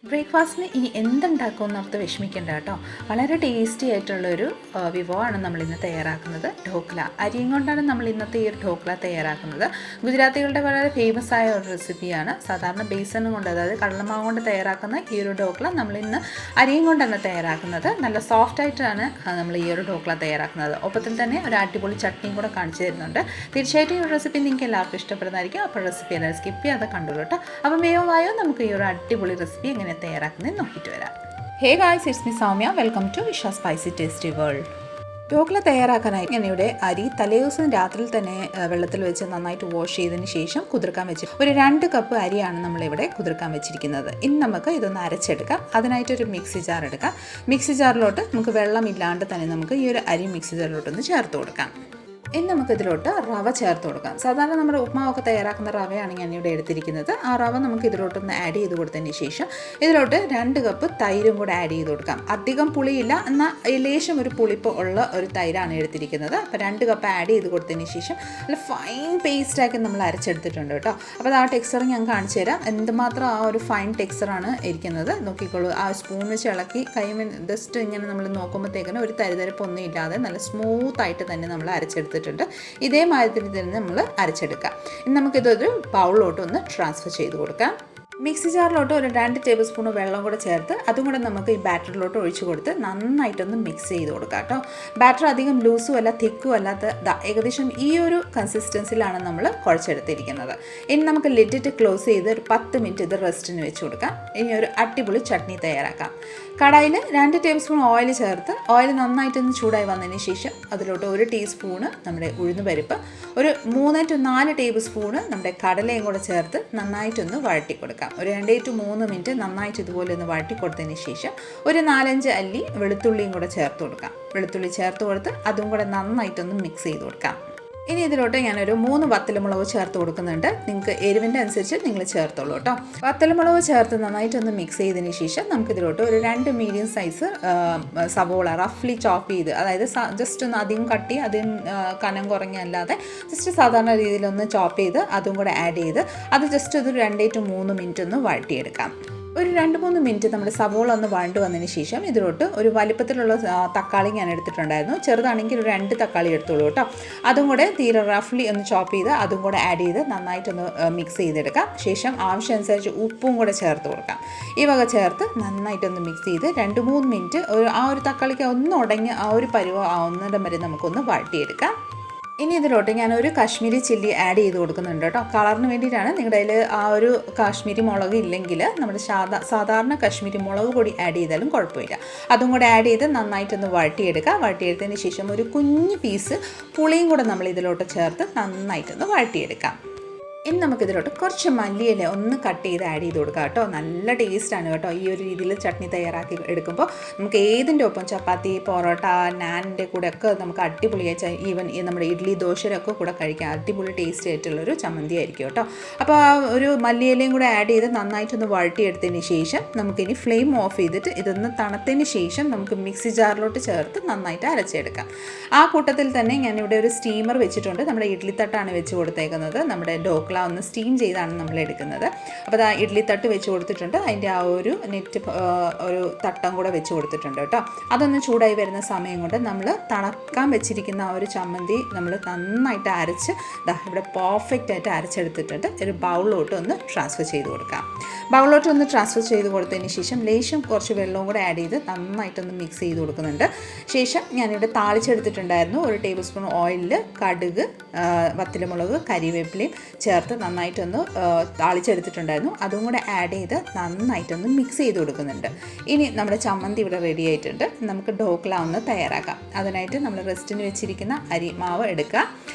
ബ്രേക്ക്ഫാസ്റ്റിന് ഇനി എന്തുണ്ടാക്കുമെന്ന് ഓർത്ത് വിഷമിക്കേണ്ട കേട്ടോ. വളരെ ടേസ്റ്റി ആയിട്ടുള്ളൊരു വിഭവമാണ് നമ്മളിന്ന് തയ്യാറാക്കുന്നത്. ഢോക്ല. അരിയും കൊണ്ടാണ് നമ്മൾ ഇന്നത്തെ ഈ ഒരു ഢോക്ല തയ്യാറാക്കുന്നത്. ഗുജറാത്തികളുടെ വളരെ ഫേമസ് ആയ ഒരു റെസിപ്പിയാണ്. സാധാരണ ബേസൺ കൊണ്ട്, അതായത് കടലമാവ് കൊണ്ട് തയ്യാറാക്കുന്ന ഈ ഒരു ഢോക്ല നമ്മളിന്ന് അരിയും കൊണ്ടാണ് തയ്യാറാക്കുന്നത്. നല്ല സോഫ്റ്റ് ആയിട്ടാണ് നമ്മൾ ഈ ഒരു ഢോക്ല തയ്യാറാക്കുന്നത്. ഒപ്പത്തിൽ തന്നെ ഒരു അടിപൊളി ചട്നിയും കൂടെ കാണിച്ചു തരുന്നുണ്ട്. തീർച്ചയായിട്ടും ഈ ഒരു റെസിപ്പി നിങ്ങൾക്ക് എല്ലാവർക്കും ഇഷ്ടപ്പെടുന്നതായിരിക്കും. അപ്പോൾ റെസിപ്പി എല്ലാവരും സ്കിപ്പ് ചെയ്യാതെ കണ്ടോളൂ കേട്ടോ. അപ്പം വേഗമായോ നമുക്ക് ഈ ഒരു അടിപൊളി റെസിപ്പി എങ്ങനെ തയ്യാറാക്കുന്നത് നോക്കിയിട്ട് വരാം. Hey guys, it's me Soumya. Welcome to വിഷ സ്പൈസി ടേസ്റ്റി വേൾഡ്. ഢോക്ല തയ്യാറാക്കാനായി ഞാനിവിടെ അരി തലേദിവസം രാത്രിയിൽ തന്നെ വെള്ളത്തിൽ വെച്ച് നന്നായിട്ട് വാഷ് ചെയ്തതിന് ശേഷം കുതിർക്കാൻ വെച്ച് ഒരു 2 കപ്പ് അരിയാണ് നമ്മളിവിടെ കുതിർക്കാൻ വെച്ചിരിക്കുന്നത്. ഇനി നമുക്ക് ഇതൊന്ന് അരച്ചെടുക്കാം. അതിനായിട്ടൊരു മിക്സി ജാർ എടുക്കാം. മിക്സി ജാറിലോട്ട് നമുക്ക് വെള്ളമില്ലാണ്ട് തന്നെ നമുക്ക് ഈ ഒരു അരി മിക്സി ജാറിലോട്ടൊന്ന് ചേർത്ത് കൊടുക്കാം. ഇനി നമുക്കിതിലോട്ട് റവ ചേർത്ത് കൊടുക്കാം. സാധാരണ നമ്മുടെ ഉപ്മാവൊക്കെ തയ്യാറാക്കുന്ന റവയാണ് ഞാനിവിടെ എടുത്തിരിക്കുന്നത്. ആ റവ നമുക്ക് ഇതിലോട്ടൊന്ന് ആഡ് ചെയ്ത് കൊടുത്തതിന് ശേഷം ഇതിലോട്ട് 2 കപ്പ് തൈരും കൂടെ ആഡ് ചെയ്ത് കൊടുക്കാം. അധികം പുളിയില്ല, എന്നാൽ ലേശം ഒരു പുളിപ്പ് ഉള്ള ഒരു തൈരാണ് എടുത്തിരിക്കുന്നത്. അപ്പോൾ 2 കപ്പ് ആഡ് ചെയ്ത് കൊടുത്തതിന് ശേഷം നല്ല ഫൈൻ പേസ്റ്റാക്കി നമ്മൾ അരച്ചെടുത്തിട്ടുണ്ട് കേട്ടോ. അപ്പോൾ ആ ടെക്സ്ചർ ഞാൻ കാണിച്ചു തരാം. എന്തുമാത്രം ആ ഒരു ഫൈൻ ടെക്സ്ചറാണ് ഇരിക്കുന്നത് നോക്കിക്കോളൂ. ആ സ്പൂൺ വെച്ച് ഇളക്കി കൈമ ജസ്റ്റ് ഇങ്ങനെ നമ്മൾ നോക്കുമ്പോഴത്തേക്കിനും ഒരു തരിതരിപ്പൊന്നും ഇല്ലാതെ നല്ല സ്മൂത്തായിട്ട് തന്നെ നമ്മൾ അരച്ചെടുത്തിട്ടുണ്ട്. ഇതേ മാതിരി തന്നെ നമ്മൾ അരച്ചെടുക്കാം. ഇനി നമുക്കിതൊരു ബൗളിലോട്ട് ഒന്ന് ട്രാൻസ്ഫർ ചെയ്ത് കൊടുക്കാം. മിക്സി ജാറിലോട്ട് ഒരു 2 ടേബിൾ സ്പൂൺ വെള്ളം കൂടെ ചേർത്ത് അതും കൂടെ നമുക്ക് ഈ ബാറ്ററിലോട്ട് ഒഴിച്ച് കൊടുത്ത് നന്നായിട്ടൊന്ന് മിക്സ് ചെയ്ത് കൊടുക്കാം കേട്ടോ. ബാറ്റർ അധികം ലൂസും അല്ല തിക്കും അല്ലാത്ത ഏകദേശം ഈ ഒരു കൺസിസ്റ്റൻസിലാണ് നമ്മൾ കുഴച്ചെടുത്തിരിക്കുന്നത്. ഇനി നമുക്ക് ലിഡിട്ട് ക്ലോസ് ചെയ്ത് ഒരു 10 മിനിറ്റ് ഇത് റെസ്റ്റിന് വെച്ച് കൊടുക്കാം. ഇനി ഒരു അടിപൊളി ചട്നി തയ്യാറാക്കാം. കടായിൽ 2 ടേബിൾ സ്പൂൺ ഓയിൽ ചേർത്ത് ഓയിൽ നന്നായിട്ടൊന്ന് ചൂടായി വന്നതിന് ശേഷം അതിലോട്ട് 1 ടീസ്പൂണ് നമ്മുടെ ഉഴുന്നുപരിപ്പ്, ഒരു 3 to 4 ടേബിൾ സ്പൂണ് നമ്മുടെ കടലയും കൂടെ ചേർത്ത് നന്നായിട്ടൊന്ന് വഴറ്റി കൊടുക്കാം. ഒരു 2 to 3 മിനിറ്റ് നന്നായിട്ട് ഇതുപോലെ ഒന്ന് വഴറ്റി കൊടുത്തതിന് ശേഷം ഒരു 4-5 അല്ലി വെളുത്തുള്ളിയും കൂടെ ചേർത്ത് കൊടുക്കാം. വെളുത്തുള്ളി ചേർത്ത് കൊടുത്ത് അതും കൂടെ നന്നായിട്ടൊന്ന് മിക്സ് ചെയ്ത് കൊടുക്കാം. ഇനി ഇതിലോട്ട് ഞാനൊരു 3 വത്തലുമുളക് ചേർത്ത് കൊടുക്കുന്നുണ്ട്. നിങ്ങൾക്ക് എരിവിൻ്റെ അനുസരിച്ച് നിങ്ങൾ ചേർത്തോളൂ കേട്ടോ. വത്തലുമുളക് ചേർത്ത് നന്നായിട്ടൊന്ന് മിക്സ് ചെയ്തതിന് ശേഷം നമുക്കിതിലോട്ട് ഒരു 2 മീഡിയം സൈസ് സവോള റഫ്ലി ചോപ്പ് ചെയ്ത്, അതായത് ജസ്റ്റ് ഒന്ന് അധികം കട്ടി അധികം കനം കുറഞ്ഞല്ലാതെ ജസ്റ്റ് സാധാരണ രീതിയിലൊന്ന് ചോപ്പ് ചെയ്ത് അതും കൂടെ ആഡ് ചെയ്ത് അത് ജസ്റ്റ് ഒരു 2 to 3 മിനിറ്റ് ഒന്ന് വഴറ്റിയെടുക്കാം. ഒരു 2-3 മിനിറ്റ് നമ്മുടെ സവോള ഒന്ന് വഴണ്ട് വന്നതിന് ശേഷം ഇതിലോട്ട് ഒരു വലിപ്പത്തിലുള്ള തക്കാളി ഞാൻ എടുത്തിട്ടുണ്ടായിരുന്നു. ചെറുതാണെങ്കിൽ ഒരു 2 തക്കാളി എടുത്തോളൂ കേട്ടോ. അതും കൂടെ തീരെ റഫ്ലി ഒന്ന് ചോപ്പ് ചെയ്ത് അതും കൂടെ ആഡ് ചെയ്ത് നന്നായിട്ടൊന്ന് മിക്സ് ചെയ്തെടുക്കാം. ശേഷം ആവശ്യമനുസരിച്ച് ഉപ്പും കൂടെ ചേർത്ത് കൊടുക്കാം. ഈ വക ചേർത്ത് നന്നായിട്ടൊന്ന് മിക്സ് ചെയ്ത് 2-3 മിനിറ്റ് ആ ഒരു തക്കാളിക്ക് ഒന്ന് ഉടങ്ങി ആ ഒരു പരുവം ആവുന്നിടം വരെ നമുക്കൊന്ന് വഴറ്റിയെടുക്കാം. ഇനി ഇതിലോട്ട് ഞാനൊരു കാശ്മീരി ചില്ലി ആഡ് ചെയ്ത് കൊടുക്കുന്നുണ്ട് കേട്ടോ. കളറിന് വേണ്ടിയിട്ടാണ്. നിങ്ങളുടെ കയ്യിൽ ആ ഒരു കാശ്മീരി മുളക് ഇല്ലെങ്കിൽ നമ്മുടെ സാധാരണ കാശ്മീരി മുളക് പൊടി ആഡ് ചെയ്താലും കുഴപ്പമില്ല. അതും കൂടെ ആഡ് ചെയ്ത് നന്നായിട്ടൊന്ന് വഴറ്റിയെടുക്കുക. വഴറ്റിയെടുത്തതിന് ശേഷം ഒരു കുഞ്ഞ് പീസ് പുളിയും കൂടെ നമ്മൾ ഇതിലോട്ട് ചേർത്ത് നന്നായിട്ടൊന്ന് വഴറ്റിയെടുക്കാം. ഇനി നമുക്കിതിലോട്ട് കുറച്ച് മല്ലിയില ഒന്ന് കട്ട് ചെയ്ത് ആഡ് ചെയ്ത് കൊടുക്കാം കേട്ടോ. നല്ല ടേസ്റ്റാണ് കേട്ടോ. ഈ ഒരു രീതിയിൽ ചട്നി തയ്യാറാക്കി എടുക്കുമ്പോൾ നമുക്ക് ഏതിൻ്റെ ഒപ്പം ചപ്പാത്തി, പൊറോട്ട, നാനിൻ്റെ കൂടെ ഒക്കെ നമുക്ക് അടിപൊളിയായി ഈവൻ നമ്മുടെ ഇഡ്ഡലി, ദോശയൊക്കെ കൂടെ കഴിക്കാം. അടിപൊളി ടേസ്റ്റ് ആയിട്ടുള്ളൊരു ചമ്മന്തി ആയിരിക്കും കേട്ടോ. അപ്പോൾ ആ ഒരു മല്ലിയിലയും കൂടെ ആഡ് ചെയ്ത് നന്നായിട്ടൊന്ന് വഴറ്റിയെടുത്തതിന് ശേഷം നമുക്കിനി ഫ്ലെയിം ഓഫ് ചെയ്തിട്ട് ഇതൊന്ന് തണുത്തതിന് ശേഷം നമുക്ക് മിക്സി ജാറിലോട്ട് ചേർത്ത് നന്നായിട്ട് അരച്ചെടുക്കാം. ആ കൂട്ടത്തിൽ തന്നെ ഞാനിവിടെ ഒരു സ്റ്റീമർ വെച്ചിട്ടുണ്ട്. നമ്മുടെ ഇഡ്ഡലി തട്ടാണ് വെച്ച് കൊടുത്തേക്കുന്നത്. നമ്മുടെ ഢോക്ല ഒന്ന് സ്റ്റീം ചെയ്താണ് നമ്മൾ എടുക്കുന്നത്. അപ്പോൾ അത് ഇഡ്ഡലി തട്ട് വെച്ച് കൊടുത്തിട്ടുണ്ട്. അതിൻ്റെ ആ ഒരു ഒരു തട്ടം കൂടെ വെച്ച് കൊടുത്തിട്ടുണ്ട് കേട്ടോ. അതൊന്ന് ചൂടായി വരുന്ന സമയം കൊണ്ട് നമ്മൾ തണുക്കാൻ വെച്ചിരിക്കുന്ന ആ ഒരു ചമ്മന്തി നമ്മൾ നന്നായിട്ട് അരച്ച് ഇവിടെ പെർഫെക്റ്റ് ആയിട്ട് അരച്ചെടുത്തിട്ടുണ്ട്. ഒരു ബൗളിലോട്ട് ഒന്ന് ട്രാൻസ്ഫർ ചെയ്ത് കൊടുക്കാം. ബൗളിലോട്ട് ഒന്ന് ട്രാൻസ്ഫർ ചെയ്ത് കൊടുത്തതിന് ശേഷം ലേശം കുറച്ച് വെള്ളവും കൂടെ ആഡ് ചെയ്ത് നന്നായിട്ടൊന്ന് മിക്സ് ചെയ്ത് കൊടുക്കുന്നുണ്ട്. ശേഷം ഞാനിവിടെ താളിച്ചെടുത്തിട്ടുണ്ടായിരുന്നു. 1 ടേബിൾ സ്പൂൺ ഓയിലിൽ കടുക്, വത്തലുമുളക്, കരിവേപ്പിലയും ചേർത്ത് നന്നായിട്ടൊന്ന് താളിച്ചെടുത്തിട്ടുണ്ടായിരുന്നു. അതും കൂടെ ആഡ് ചെയ്ത് നന്നായിട്ടൊന്ന് മിക്സ് ചെയ്ത് കൊടുക്കുന്നുണ്ട്. ഇനി നമ്മുടെ ചമ്മന്തി ഇവിടെ റെഡി ആയിട്ടുണ്ട്. നമുക്ക് ഢോക്ല ഒന്ന് തയ്യാറാക്കാം. അതിനായിട്ട് നമ്മൾ റെസ്റ്റിന് വെച്ചിരിക്കുന്ന അരി മാവ് എടുക്കുക.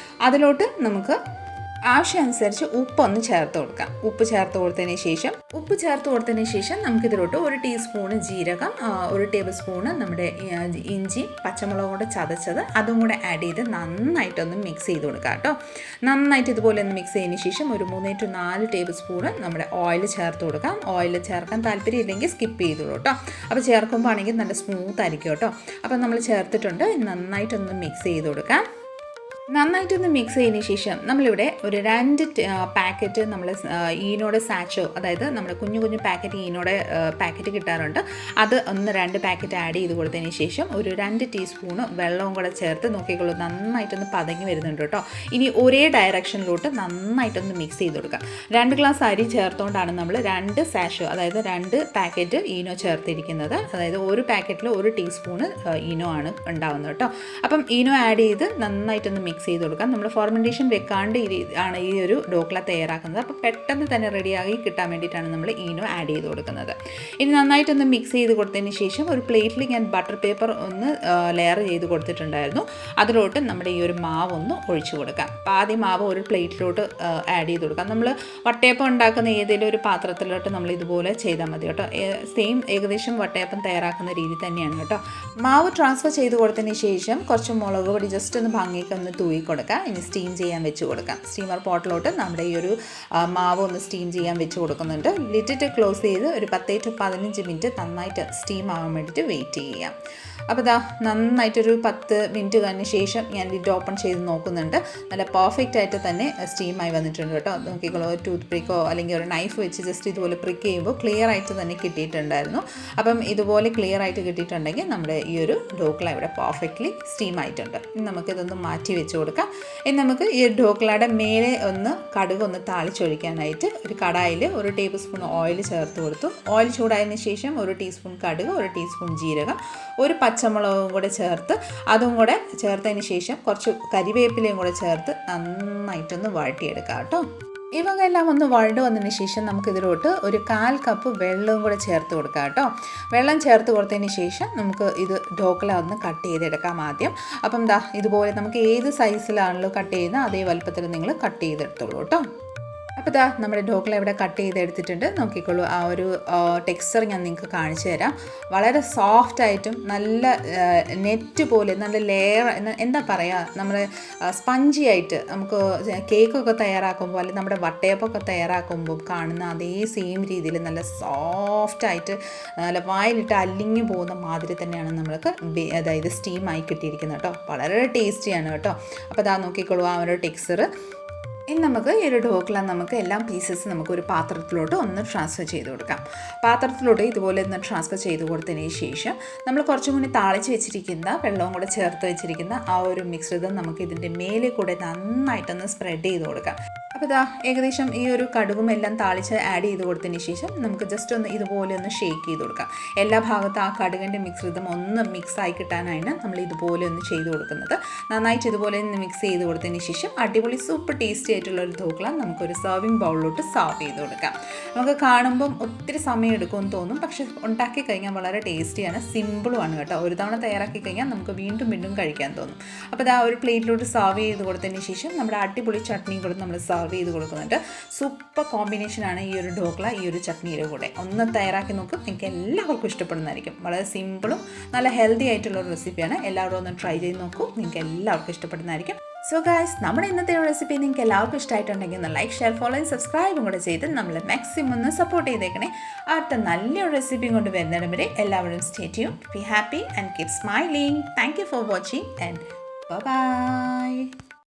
അതിലോട്ട് നമുക്ക് ആവശ്യമനുസരിച്ച് ഉപ്പൊന്ന് ചേർത്ത് കൊടുക്കാം. ഉപ്പ് ചേർത്ത് കൊടുത്തതിന് ശേഷം നമുക്കിതിലോട്ട് 1 ടീസ്പൂണ് ജീരകം, 1 ടേബിൾ സ്പൂണ് നമ്മുടെ ഇഞ്ചി, പച്ചമുളക് കൂടെ ചതച്ചത് അതും കൂടെ ആഡ് ചെയ്ത് നന്നായിട്ടൊന്ന് മിക്സ് ചെയ്ത് കൊടുക്കാം കേട്ടോ. നന്നായിട്ട് ഇതുപോലെ ഒന്ന് മിക്സ് ചെയ്തതിന് ശേഷം ഒരു 3 to 4 ടേബിൾ സ്പൂണ് നമ്മുടെ ഓയിൽ ചേർത്ത് കൊടുക്കാം. ഓയിൽ ചേർക്കാൻ താല്പര്യം ഇല്ലെങ്കിൽ സ്കിപ്പ് ചെയ്തോളൂ കേട്ടോ. അപ്പോൾ ചേർക്കുമ്പോൾ ആണെങ്കിൽ നല്ല സ്മൂത്ത് ആയിരിക്കും കേട്ടോ. അപ്പോൾ നമ്മൾ ചേർത്തിട്ടുണ്ട്. നന്നായിട്ടൊന്ന് മിക്സ് ചെയ്ത് കൊടുക്കാം. നന്നായിട്ടൊന്ന് മിക്സ് ചെയ്തതിന് ശേഷം നമ്മളിവിടെ ഒരു 2 പാക്കറ്റ് നമ്മൾ ഈനോടെ സാച്ചോ, അതായത് നമ്മുടെ കുഞ്ഞു കുഞ്ഞു പാക്കറ്റ് ഈനോടെ പാക്കറ്റ് കിട്ടാറുണ്ട്. അത് 1-2 പാക്കറ്റ് ആഡ് ചെയ്ത് കൊടുത്തതിന് ശേഷം ഒരു 2 ടീസ്പൂണ് വെള്ളവും കൂടെ ചേർത്ത് നോക്കിക്കോളൂ. നന്നായിട്ടൊന്ന് പതങ്ങി വരുന്നുണ്ട് കേട്ടോ. ഇനി ഒരേ ഡയറക്ഷനിലോട്ട് നന്നായിട്ടൊന്ന് മിക്സ് ചെയ്ത് കൊടുക്കാം. 2 ഗ്ലാസ് അരി ചേർത്തുകൊണ്ടാണ് നമ്മൾ 2 സാച്ചോ, അതായത് 2 പാക്കറ്റ് ഈനോ ചേർത്തിരിക്കുന്നത്. അതായത് ഒരു പാക്കറ്റിൽ 1 ടീസ്പൂണ് ഈനോ ആണ് ഉണ്ടാവുന്നത് കേട്ടോ. അപ്പം ഈനോ ആഡ് ചെയ്ത് നന്നായിട്ടൊന്ന് മിക്സ് ചെയ്ത് കൊടുക്കാം. നമ്മൾ ഫെർമെൻറ്റേഷൻ വെക്കാണ്ട് ആണ് ഈ ഒരു ഡോക്ല തയ്യാറാക്കുന്നത്. അപ്പോൾ പെട്ടെന്ന് തന്നെ റെഡിയാക്കി കിട്ടാൻ വേണ്ടിയിട്ടാണ് നമ്മൾ ഈനോ ആഡ് ചെയ്ത് കൊടുക്കുന്നത്. ഇനി നന്നായിട്ടൊന്ന് മിക്സ് ചെയ്ത് കൊടുത്തതിന് ശേഷം ഒരു പ്ലേറ്റിൽ ഞാൻ ബട്ടർ പേപ്പർ ഒന്ന് ലെയർ ചെയ്ത് കൊടുത്തിട്ടുണ്ടായിരുന്നു. അതിലോട്ട് നമ്മുടെ ഈ ഒരു മാവ് ഒന്ന് ഒഴിച്ചു കൊടുക്കാം. അപ്പോൾ ആദ്യം മാവ് ഒരു പ്ലേറ്റിലോട്ട് ആഡ് ചെയ്ത് കൊടുക്കാം. നമ്മൾ വട്ടയപ്പം ഉണ്ടാക്കുന്ന ഏതെങ്കിലും ഒരു പാത്രത്തിലോട്ട് നമ്മൾ ഇതുപോലെ ചെയ്താൽ മതി കേട്ടോ. സെയിം ഏകദേശം വട്ടയപ്പം തയ്യാറാക്കുന്ന രീതി തന്നെയാണ് കേട്ടോ. മാവ് ട്രാൻസ്ഫർ ചെയ്ത് കൊടുത്തതിന് ശേഷം കുറച്ച് മുളക് പൊടി ജസ്റ്റ് ഒന്ന് ഭംഗിക്ക് ഒന്ന് തൂയി കൊടുക്കാം. ഇനി സ്റ്റീം ചെയ്യാൻ വെച്ച് കൊടുക്കാം. സ്റ്റീമർ പോട്ടിലോട്ട് നമ്മുടെ ഈ ഒരു മാവ് ഒന്ന് സ്റ്റീം ചെയ്യാൻ വെച്ച് കൊടുക്കുന്നുണ്ട്. ലിറ്റിട്ട് ക്ലോസ് ചെയ്ത് ഒരു 10 to 15 മിനിറ്റ് നന്നായിട്ട് സ്റ്റീം ആവാൻ വേണ്ടിയിട്ട് വെയിറ്റ് ചെയ്യാം. അപ്പോൾ ഇതാ നന്നായിട്ടൊരു 10 മിനിറ്റ് കഴിഞ്ഞ ശേഷം ഞാൻ ലിഡ് ഓപ്പൺ ചെയ്ത് നോക്കുന്നുണ്ട്. നല്ല പെർഫെക്റ്റ് ആയിട്ട് തന്നെ സ്റ്റീമായി വന്നിട്ടുണ്ട് കേട്ടോ. നോക്കിക്കോളൂ, ടൂത്ത് പിക്കോ അല്ലെങ്കിൽ ഒരു നൈഫ് വെച്ച് ജസ്റ്റ് ഇതുപോലെ പ്രിക്ക് ചെയ്യുമ്പോൾ ക്ലിയർ ആയിട്ട് തന്നെ കിട്ടിയിട്ടുണ്ടായിരുന്നു. അപ്പം ഇതുപോലെ ക്ലിയർ ആയിട്ട് കിട്ടിയിട്ടുണ്ടെങ്കിൽ നമ്മുടെ ഈ ഒരു ഡോക്ല ഇവിടെ പെർഫെക്റ്റ്ലി സ്റ്റീം ആയിട്ടുണ്ട്. ഇനി നമുക്കിതൊന്ന് മാറ്റി വെച്ച് കൊടുക്കാം. ഇനി നമുക്ക് ഈ ഡോക്ലയുടെ മേലെ ഒന്ന് കടുക് ഒന്ന് താളിച്ചൊഴിക്കാനായിട്ട് ഒരു കടായിൽ 1 ടേബിൾ സ്പൂൺ ഓയിൽ ചേർത്ത് കൊടുത്തു. ഓയിൽ ചൂടായതിന് ശേഷം 1 ടീസ്പൂൺ കടുക്, 1 ടീസ്പൂൺ ജീരകം, ഒരു പച്ചമുളകും കൂടെ ചേർത്ത് അതും കൂടെ ചേർത്തതിന് ശേഷം കുറച്ച് കരിവേപ്പിലയും കൂടെ ചേർത്ത് നന്നായിട്ടൊന്ന് വഴറ്റിയെടുക്കാം കേട്ടോ. ഇവയെല്ലാം ഒന്ന് വഴണ്ട് വന്നതിന് ശേഷം നമുക്കിതിലോട്ട് ഒരു 1/4 കപ്പ് വെള്ളവും കൂടെ ചേർത്ത് കൊടുക്കാം കേട്ടോ. വെള്ളം ചേർത്ത് കൊടുത്തതിന് ശേഷം നമുക്ക് ഇത് ഡോക്ല ഒന്ന് കട്ട് ചെയ്തെടുക്കാം ആദ്യം. അപ്പം ദാ ഇതുപോലെ നമുക്ക് ഏത് സൈസിലാണല്ലോ കട്ട് ചെയ്യുന്നത് അതേ വലുപ്പത്തിൽ നിങ്ങൾ കട്ട് ചെയ്തെടുത്തോളൂ കേട്ടോ. അപ്പോൾ ഇതാ നമ്മുടെ ഡോക്ല ഇവിടെ കട്ട് ചെയ്തെടുത്തിട്ടുണ്ട്. നോക്കിക്കോളൂ, ആ ഒരു ടെക്സ്ചർ ഞാൻ നിങ്ങൾക്ക് കാണിച്ചു തരാം. വളരെ സോഫ്റ്റായിട്ടും നല്ല നെറ്റ് പോലെ നല്ല ലെയർ, എന്താ പറയുക, നമ്മുടെ സ്പഞ്ചി ആയിട്ട് നമുക്ക് കേക്കൊക്കെ തയ്യാറാക്കുമ്പോൾ അല്ലെങ്കിൽ നമ്മുടെ വട്ടയപ്പൊക്കെ തയ്യാറാക്കുമ്പോൾ കാണുന്ന അതേ സെയിം രീതിയിൽ നല്ല സോഫ്റ്റായിട്ട് നല്ല വായിലിട്ട് അലിഞ്ഞു പോകുന്ന മാതിരി തന്നെയാണ് നമ്മൾക്ക് അതായത് സ്റ്റീമായി കിട്ടിയിരിക്കുന്നത് കേട്ടോ. വളരെ ടേസ്റ്റിയാണ് കേട്ടോ. അപ്പോൾ ഇതാ നോക്കിക്കോളൂ ആ ഒരു ടെക്സ്ചർ. ഇനി നമുക്ക് ഈ ഒരു ഡോക്ല നമുക്ക് എല്ലാ പീസസ് നമുക്ക് ഒരു പാത്രത്തിലോട്ട് ഒന്ന് ട്രാൻസ്ഫർ ചെയ്ത് കൊടുക്കാം. പാത്രത്തിലോട്ട് ഇതുപോലെ ഒന്ന് ട്രാൻസ്ഫർ ചെയ്ത് കൊടുത്തതിന് ശേഷം നമ്മൾ കുറച്ചും കൂടി താളിച്ച് വെച്ചിരിക്കുന്ന വെള്ളവും കൂടെ ചേർത്ത് വെച്ചിരിക്കുന്ന ആ ഒരു മിശ്രിതം നമുക്ക് ഇതിൻ്റെ മേലെ കൂടെ നന്നായിട്ടൊന്ന് സ്പ്രെഡ് ചെയ്ത് കൊടുക്കാം. അപ്പോൾ ഇതാ ഏകദേശം ഈ ഒരു കടുകും എല്ലാം താളിച്ച് ആഡ് ചെയ്ത് കൊടുത്തതിന് ശേഷം നമുക്ക് ജസ്റ്റ് ഒന്ന് ഇതുപോലെ ഒന്ന് ഷേക്ക് ചെയ്ത് കൊടുക്കാം. എല്ലാ ഭാഗത്തും ആ കടുകിൻ്റെ മിശ്രിതം ഒന്ന് മിക്സായി കിട്ടാനാണ് നമ്മൾ ഇതുപോലെ ഒന്ന് ചെയ്ത് കൊടുക്കുന്നത്. നന്നായിട്ട് ഇതുപോലെ ഒന്ന് മിക്സ് ചെയ്ത് കൊടുത്തതിന് ശേഷം അടിപൊളി സൂപ്പർ ടേസ്റ്റി ആയിട്ടുള്ള ഒരു ധോക്ല നമുക്കൊരു സർവിങ് ബൗളിലോട്ട് സർവ് ചെയ്ത് കൊടുക്കാം. നമുക്ക് കാണുമ്പം ഒത്തിരി സമയം എടുക്കുമെന്ന് തോന്നും, പക്ഷെ ഉണ്ടാക്കി കഴിഞ്ഞാൽ വളരെ ടേസ്റ്റിയാണ്, സിമ്പിളുമാണ് കേട്ടോ. ഒരു തവണ തയ്യാറാക്കി കഴിഞ്ഞാൽ നമുക്ക് വീണ്ടും വീണ്ടും കഴിക്കാൻ തോന്നും. അപ്പോൾ ഇതാ ഒരു പ്ലേറ്റിലോട്ട് സർവ് ചെയ്ത് കൊടുത്തതിന് ശേഷം നമ്മുടെ അടിപൊളി ചട്നിയും കൂടെ നമ്മൾ സർവ് ചെയ്ത് കൊടുക്കുന്നുണ്ട്. സൂപ്പർ കോമ്പിനേഷനാണ് ഈ ഒരു ഡോക്ല ഈ ഒരു ചട്നിയുടെ കൂടെ. ഒന്ന് തയ്യാറാക്കി നോക്കും, നിങ്ങൾക്ക് എല്ലാവർക്കും ഇഷ്ടപ്പെടുന്നതായിരിക്കും. വളരെ സിമ്പിളും നല്ല ഹെൽത്തി ആയിട്ടുള്ള ഒരു റെസിപ്പിയാണ്. എല്ലാവരും ഒന്ന് ട്രൈ ചെയ്ത് നോക്കൂ, നിങ്ങൾക്ക് എല്ലാവർക്കും ഇഷ്ടപ്പെടുന്നതായിരിക്കും. സോ ഗൈസ്, നമ്മുടെ ഇന്നത്തെ റെസിപ്പി നിങ്ങൾക്ക് എല്ലാവർക്കും ഇഷ്ടമായിട്ടുണ്ടെങ്കിൽ ഒന്ന് ലൈക്ക്, ഷെയർ, ഫോളോ, സബ്സ്ക്രൈബും കൂടെ ചെയ്ത് നമ്മൾ മാക്സിമം ഒന്ന് സപ്പോർട്ട് ചെയ്തേക്കണേ. അടുത്ത നല്ലൊരു റെസിപ്പിയും കൊണ്ട് വരുന്നിടം വരെ എല്ലാവരും stay tuned, be happy and keep smiling. Thank you for watching and by.